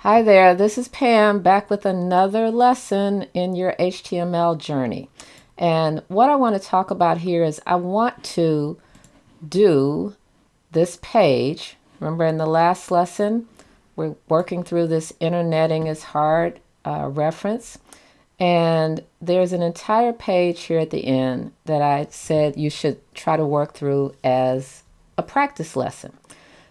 Hi there, this is Pam back with another lesson in your HTML journey. And what I want to talk about here is I want to do this page. Remember in the last lesson, we're working through this interneting is hard reference. And there's an entire page here at the end that I said you should try to work through as a practice lesson.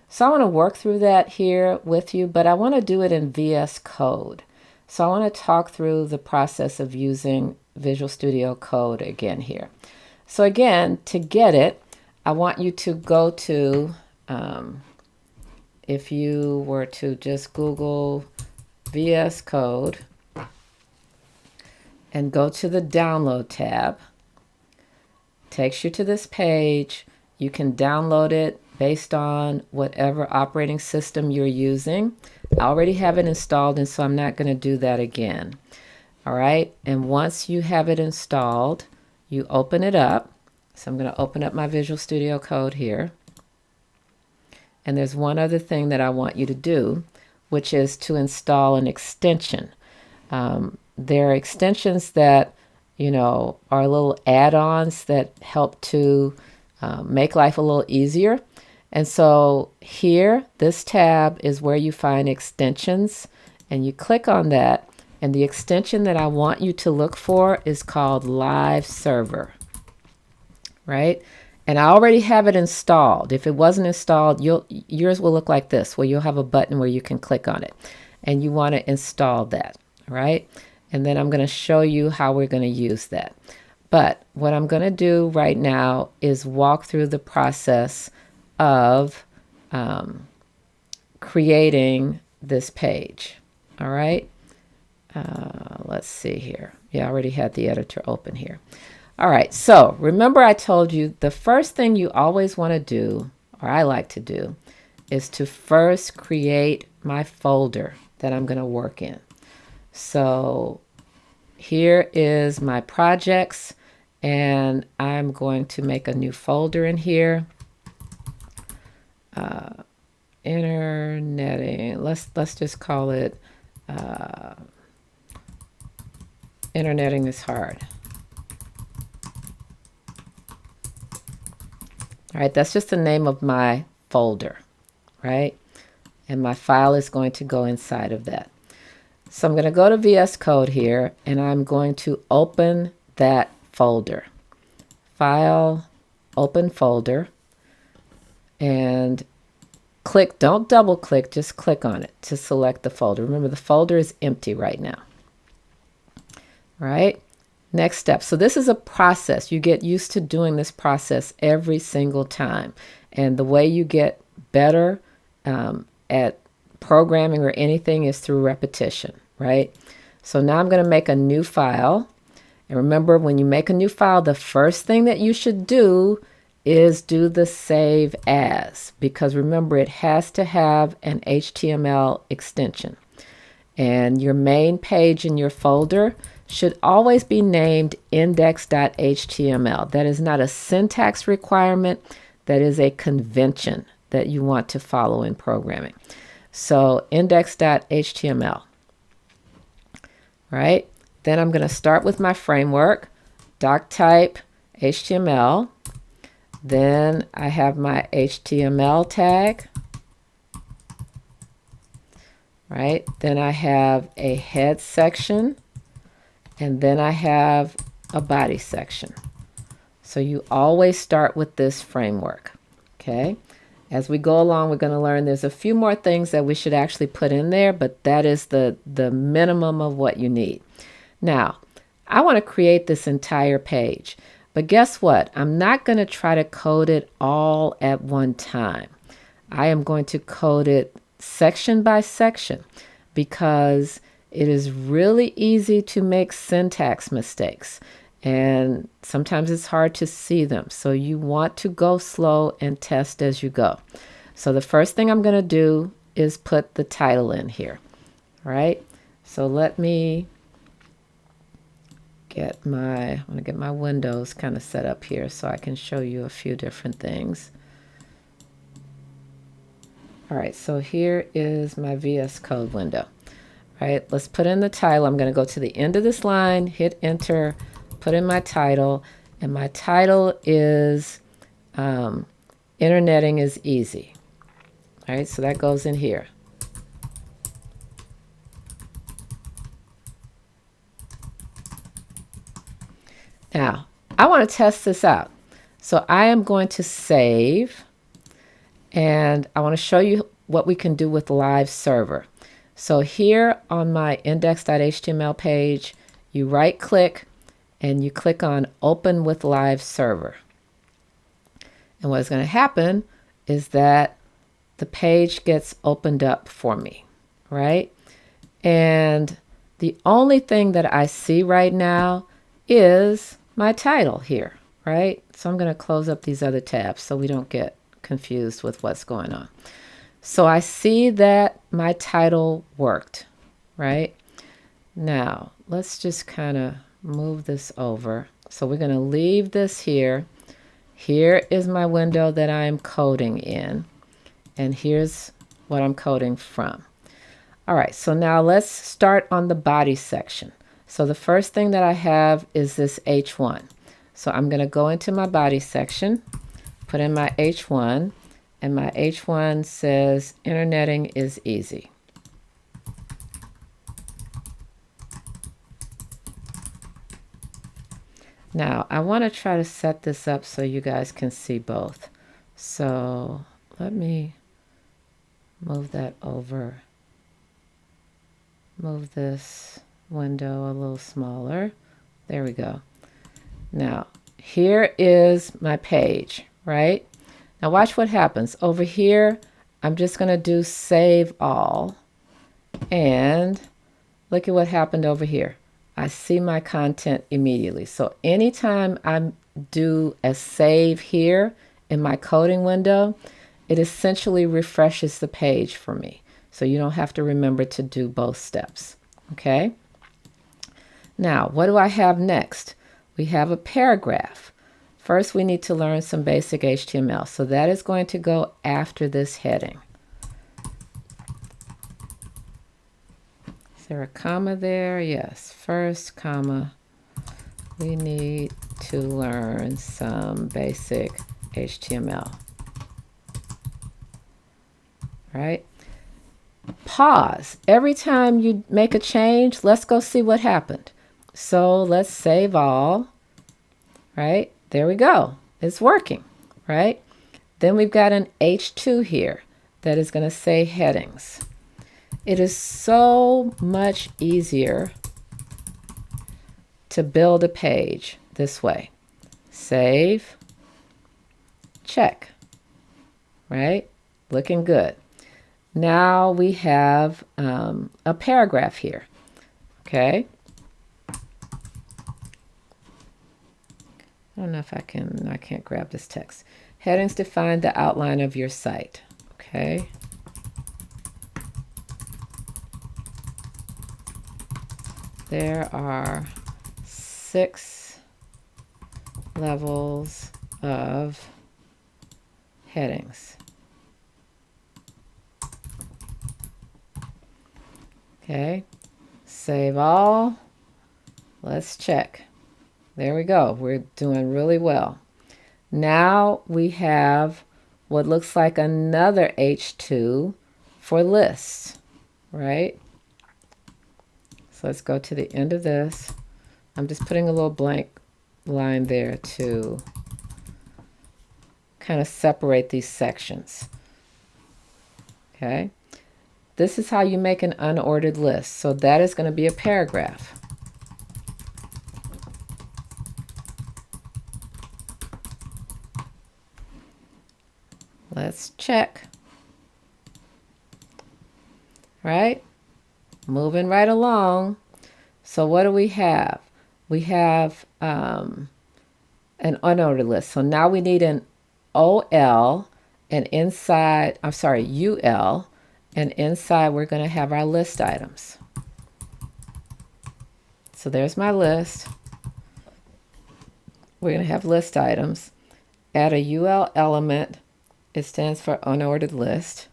So I want to work through that here with you, but I want to do it in VS Code. So I want to talk through the process of using Visual Studio Code again here. So again, to get it, I want you to go to, if you were to just Google VS Code and go to the Download tab, takes you to this page. You can download it based on whatever operating system you're using. I already have it installed, and so I'm not going to do that again. All right, and once you have it installed, you open it up. So I'm going to open up my Visual Studio Code here. And there's one other thing that I want you to do, which is to install an extension. There are extensions that, are little add-ons that help to make life a little easier. And so here, this tab is where you find extensions, and you click on that. And the extension that I want you to look for is called Live Server, right? And I already have it installed. If it wasn't installed, yours will look like this, where you'll have a button where you can click on it. And you want to install that, right? And then I'm going to show you how we're going to use that. But what I'm going to do right now is walk through the process of creating this page. All right. Let's see here. Yeah, I already had the editor open here. All right. So remember I told you the first thing you always want to do, or I like to do, is to first create my folder that I'm going to work in. So here is my projects, and I'm going to make a new folder in here. Interneting. Let's just call it Interneting is hard. All right, that's just the name of my folder, right? And my file is going to go inside of that. So I'm going to go to VS Code here, and I'm going to open that folder. File, open folder, and click, don't double click, just click on it to select the folder. Remember, the folder is empty right now. All right, next step. So this is a process. You get used to doing this process every single time. And the way you get better at programming or anything is through repetition, right? So now I'm going to make a new file. And remember, when you make a new file, the first thing that you should do is do the save as, because remember, it has to have an HTML extension. And your main page in your folder should always be named index.html. That is not a syntax requirement. That is a convention that you want to follow in programming. So index.html, right? Then I'm going to start with my framework, doc type HTML. Then I have my HTML tag, right? Then I have a head section, and then I have a body section. So you always start with this framework, okay? As we go along, we're going to learn there's a few more things that we should actually put in there, but that is the minimum of what you need. Now, I want to create this entire page. But guess what? I'm not going to try to code it all at one time. I am going to code it section by section because it is really easy to make syntax mistakes. And sometimes it's hard to see them. So you want to go slow and test as you go. So the first thing I'm going to do is put the title in here. All right. So let me I want to get my windows kind of set up here so I can show you a few different things. All right, so here is my VS Code window. right? Let's put in the title. I'm going to go to the end of this line, hit enter, put in my title, and my title is Interneting is Easy. All right, so that goes in here. Now, I want to test this out. So I am going to save, and I want to show you what we can do with Live Server. So here on my index.html page, you right click and you click on Open with Live Server. And what's going to happen is that the page gets opened up for me, right? And the only thing that I see right now is my title here, right? So I'm going to close up these other tabs so we don't get confused with what's going on. So I see that my title worked, right? Now, let's just kind of move this over. So we're going to leave this here. Here is my window that I'm coding in, and here's what I'm coding from. All right, so now let's start on the body section. So the first thing that I have is this H1. So I'm going to go into my body section, put in my H1, and my H1 says Interneting is Easy. Now, I want to try to set this up so you guys can see both. So let me move that over. Move this window a little smaller. There we go. Now, here is my page, right? Now watch what happens. Over here, I'm just going to do Save All. And look at what happened over here. I see my content immediately. So anytime I do a save here in my coding window, it essentially refreshes the page for me. So you don't have to remember to do both steps. Okay? Now, what do I have next? We have a paragraph. First, we need to learn some basic HTML. So that is going to go after this heading. Is there a comma there? Yes. First, comma, we need to learn some basic HTML. Right? Pause. Every time you make a change, let's go see what happened. So let's save all. Right? There we go. It's working. Right? Then we've got an H2 here that is going to say headings. It is so much easier to build a page this way. Save, check, right? Looking good. Now we have a paragraph here, okay? I don't know if I can't grab this text. Headings define the outline of your site, okay? There are 6 levels of headings. Okay, save all. Let's check. There we go. We're doing really well. Now we have what looks like another H2 for lists, right? So let's go to the end of this. I'm just putting a little blank line there to kind of separate these sections. Okay. This is how you make an unordered list. So that is going to be a paragraph. Let's check. Right? Moving right along. So what do we have? We have an unordered list. So now we need an OL, and inside, I'm sorry, UL, and inside we're going to have our list items. So there's my list. We're going to have list items. Add a UL element. It stands for unordered list.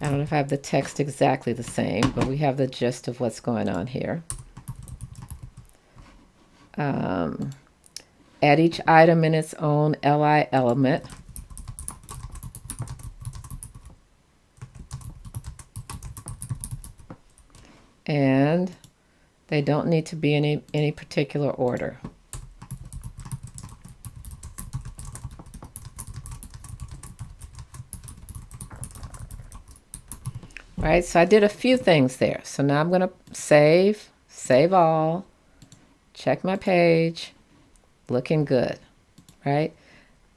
I don't know if I have the text exactly the same, but we have the gist of what's going on here. Add each item in its own li element. And they don't need to be in any particular order. Right, so I did a few things there. So now I'm going to save all, check my page, looking good, right?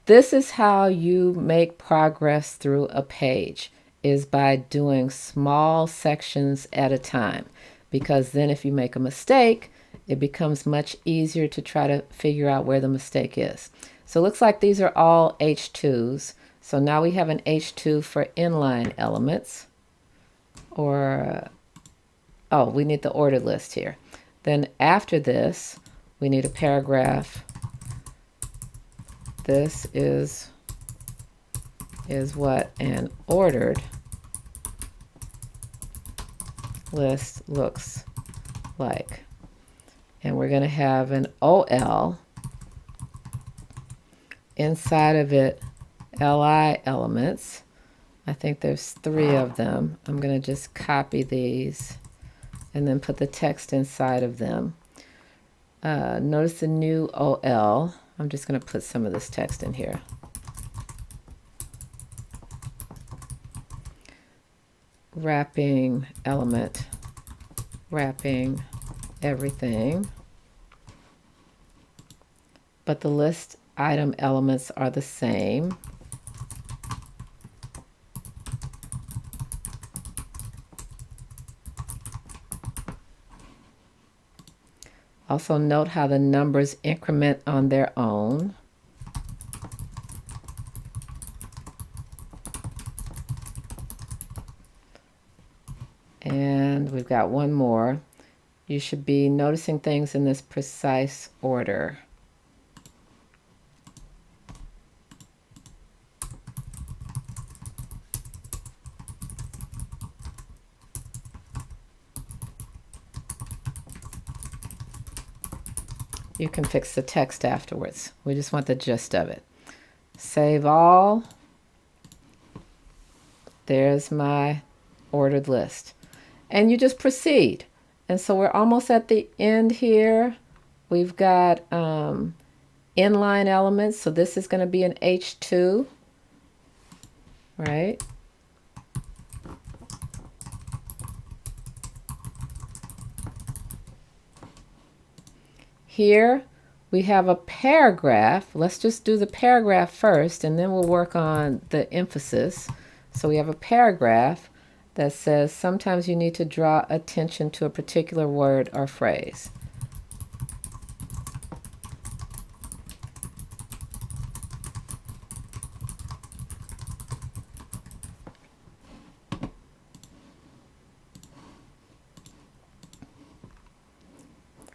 This is how you make progress through a page, is by doing small sections at a time. Because then if you make a mistake, it becomes much easier to try to figure out where the mistake is. So it looks like these are all H2s. So now we have an H2 for inline elements. Or, oh, we need the ordered list here. Then after this, we need a paragraph. This is what an ordered list looks like. And we're going to have an OL, inside of it LI elements. I think there's 3 of them. I'm going to just copy these and then put the text inside of them. Notice the new OL. I'm just going to put some of this text in here. Wrapping element, wrapping everything. But the list item elements are the same. Also note how the numbers increment on their own. And we've got one more. You should be noticing things in this precise order. You can fix the text afterwards. We just want the gist of it. Save all. There's my ordered list. And you just proceed. And so we're almost at the end here. We've got inline elements. So this is going to be an H2, right? Here we have a paragraph. Let's just do the paragraph first, and then we'll work on the emphasis. So we have a paragraph that says sometimes you need to draw attention to a particular word or phrase.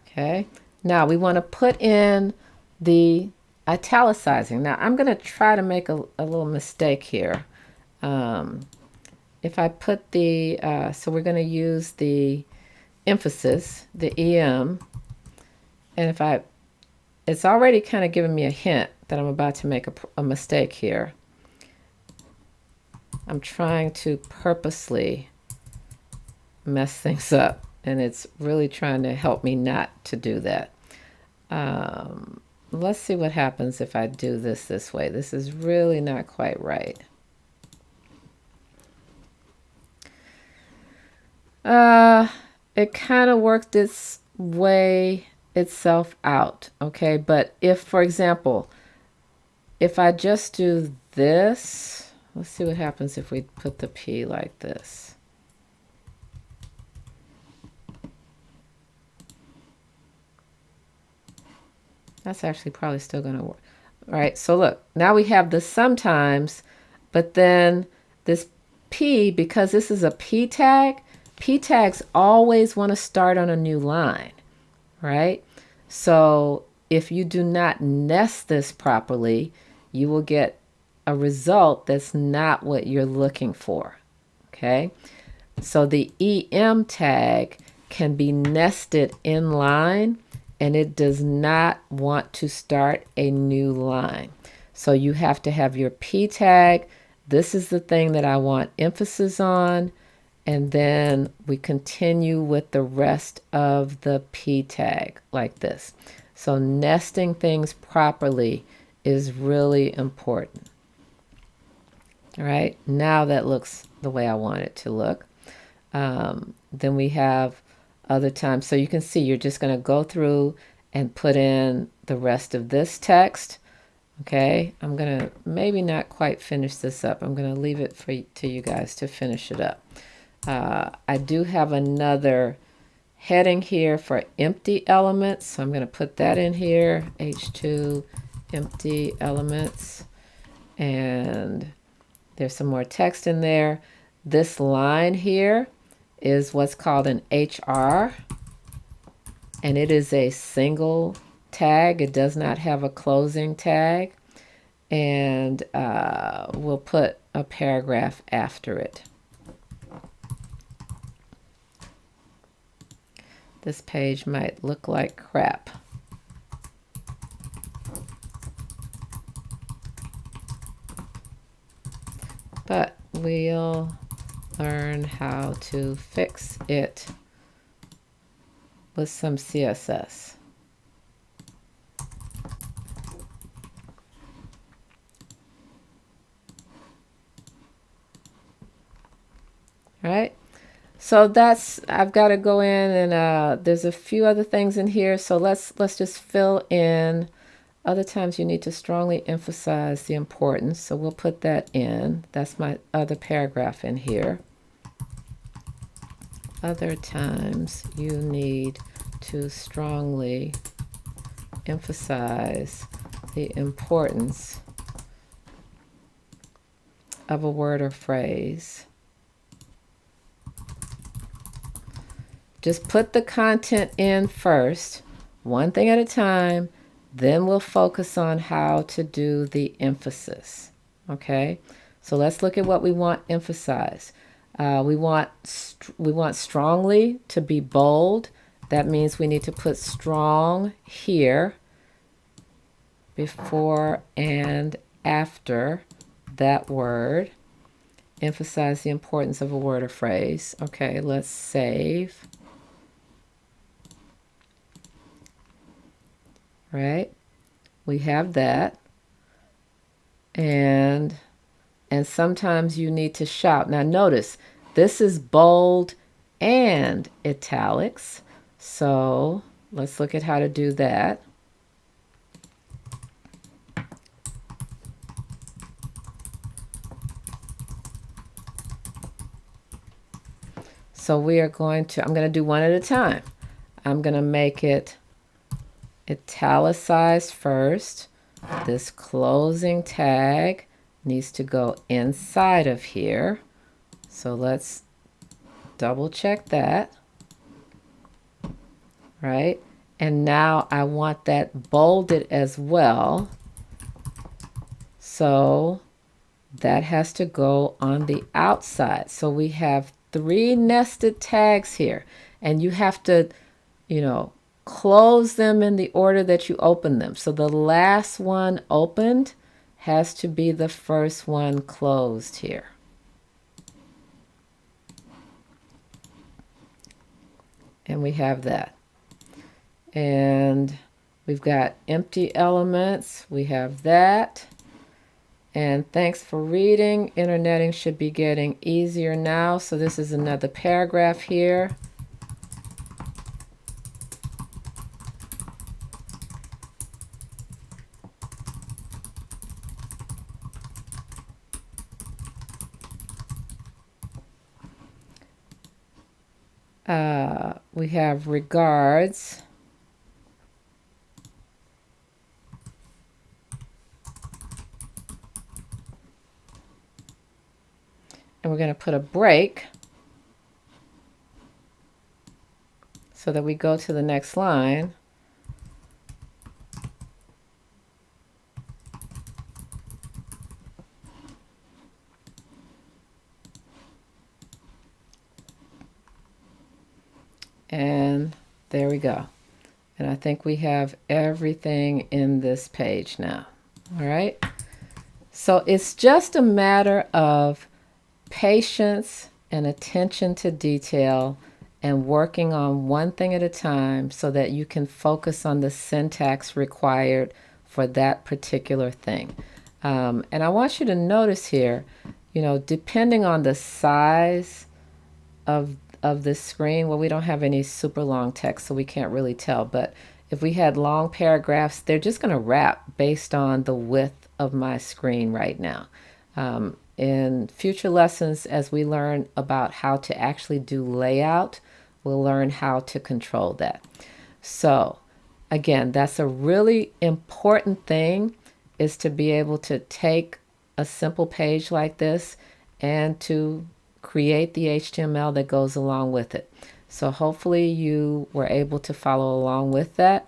Okay. Now we want to put in the italicizing. Now I'm going to try to make a little mistake here. If I put the, so we're going to use the emphasis, the EM, and if it's already kind of giving me a hint that I'm about to make a mistake here. I'm trying to purposely mess things up, and it's really trying to help me not to do that. Let's see what happens if I do this way. This is really not quite right. It kind of worked its way itself out, okay? But if, for example, if I just do this, let's see what happens if we put the P like this. That's actually probably still going to work. All right, so look, now we have the sometimes, but then this P, because this is a P tag, P tags always want to start on a new line, right? So if you do not nest this properly, you will get a result that's not what you're looking for, Okay, so the EM tag can be nested in line, and it does not want to start a new line. So you have to have your P tag. This is the thing that I want emphasis on, and then we continue with the rest of the P tag like this. So nesting things properly is really important. All right, now that looks the way I want it to look. Then we have other times. So you can see you're just going to go through and put in the rest of this text. Okay, I'm going to maybe not quite finish this up. I'm going to leave it to you guys to finish it up. I do have another heading here for empty elements. So I'm going to put that in here, H2 empty elements. And there's some more text in there. This line here is what's called an HR, and it is a single tag. It does not have a closing tag, and we'll put a paragraph after it. This page might look like crap. But we'll learn how to fix it with some CSS. All right. So that's, I've got to go in and there's a few other things in here. So let's just fill in. Other times you need to strongly emphasize the importance. So we'll put that in. That's my other paragraph in here. Other times you need to strongly emphasize the importance of a word or phrase. Just put the content in first, one thing at a time, then we'll focus on how to do the emphasis. Okay, so let's look at what we want emphasized. We want strongly to be bold. That means we need to put strong here before and after that word. Emphasize the importance of a word or phrase. Okay, let's save. Right? We have that. And sometimes you need to shout. Now notice, this is bold and italics. So let's look at how to do that. So we are going to, I'm going to do one at a time. I'm going to make it italicized first. This closing tag needs to go inside of here. So let's double check that. Right? And now I want that bolded as well. So that has to go on the outside. So we have 3 nested tags here, and you have to, close them in the order that you open them. So the last one opened has to be the first one closed here. And we have that. And we've got empty elements. We have that. And thanks for reading. Interneting should be getting easier now. So this is another paragraph here. We have regards. And we're going to put a break so that we go to the next line. And there we go. And I think we have everything in this page now. All right. So it's just a matter of patience and attention to detail and working on one thing at a time so that you can focus on the syntax required for that particular thing. And I want you to notice here, depending on the size of this screen, well, we don't have any super long text, so we can't really tell. But if we had long paragraphs, they're just going to wrap based on the width of my screen right now. In future lessons, as we learn about how to actually do layout, we'll learn how to control that. So again, that's a really important thing, is to be able to take a simple page like this and to create the HTML that goes along with it. So hopefully you were able to follow along with that.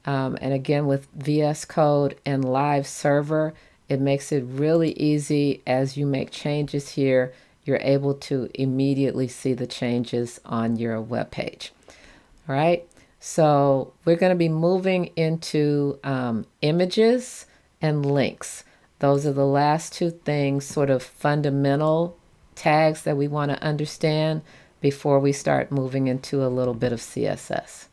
And again, with VS Code and live server, it makes it really easy. As you make changes here, you're able to immediately see the changes on your web page. All right, so we're going to be moving into images and links. Those are the last two things, sort of fundamental tags that we want to understand before we start moving into a little bit of CSS.